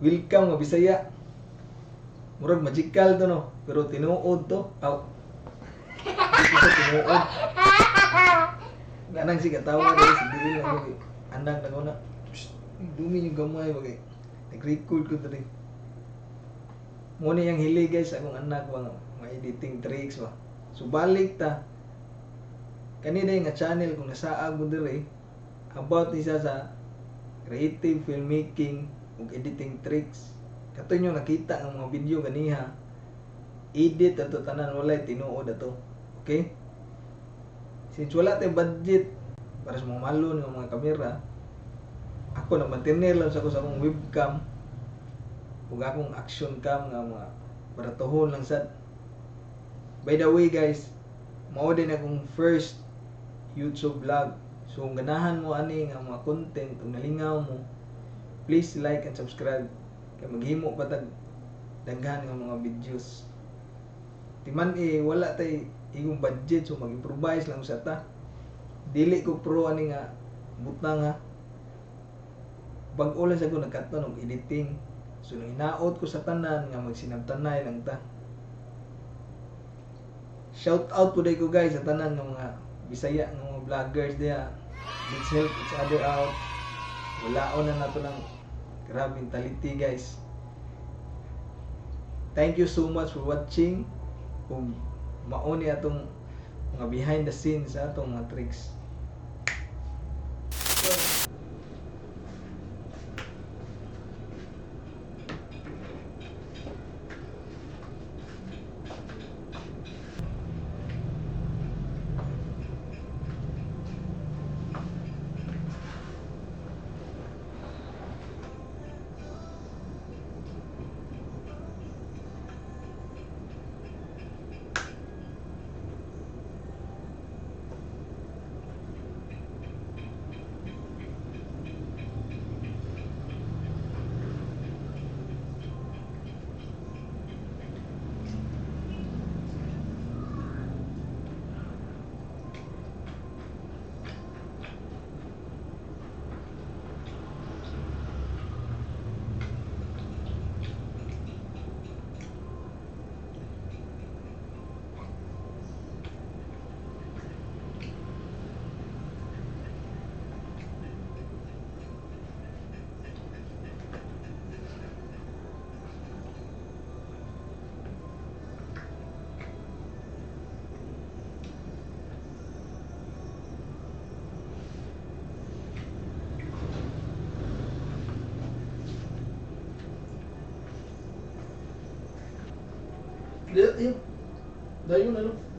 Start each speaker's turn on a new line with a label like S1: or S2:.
S1: welcome nga Bisaya. Murag magical to no, pero tinuod to. Aw. Dito sa tinuod. Ganang si katawa dahil si dili lang ko. Anak na ko na. Dumi yung gamay bagay. Nag-record ko dali. Muna yung hili guys, akong anak ba mga editing tricks ba. So balik ta. Kanina yung channel kung nasaag mo diri about isa sa creative filmmaking ug editing tricks. Kato nyo nakita ang mga video ganiha. Edit ato tanan walay tinuod ato. Okay? Since wala tayong budget para sa mga malon ng mga kamera, ako na maintain lang sa akong webcam ug akong action cam nga mga baratuhon lang sad. By the way guys, mao din akong first YouTube vlog. So kung ganahan mo ani nga mga content ug nalingaw mo, please like and subscribe kay maghimo pa tag daghan nga mga videos. Timan wala tay igong budget so mag-improvise lang sa ta. Dili ko pro ani nga butang ha. Bag-o lang sa ko nagkaton og editing. So nang hinaot ko sa tanan nga magsinabtanay lang ta. Shout out po day ko guys sa tanan ng mga Bisaya ng mga vloggers diya. Let's help each other out. Walaon na nato ng grabe mentality guys. Thank you so much for watching. Kung mauni atong mga behind the scenes sa atong mga tricks. Dayo na no.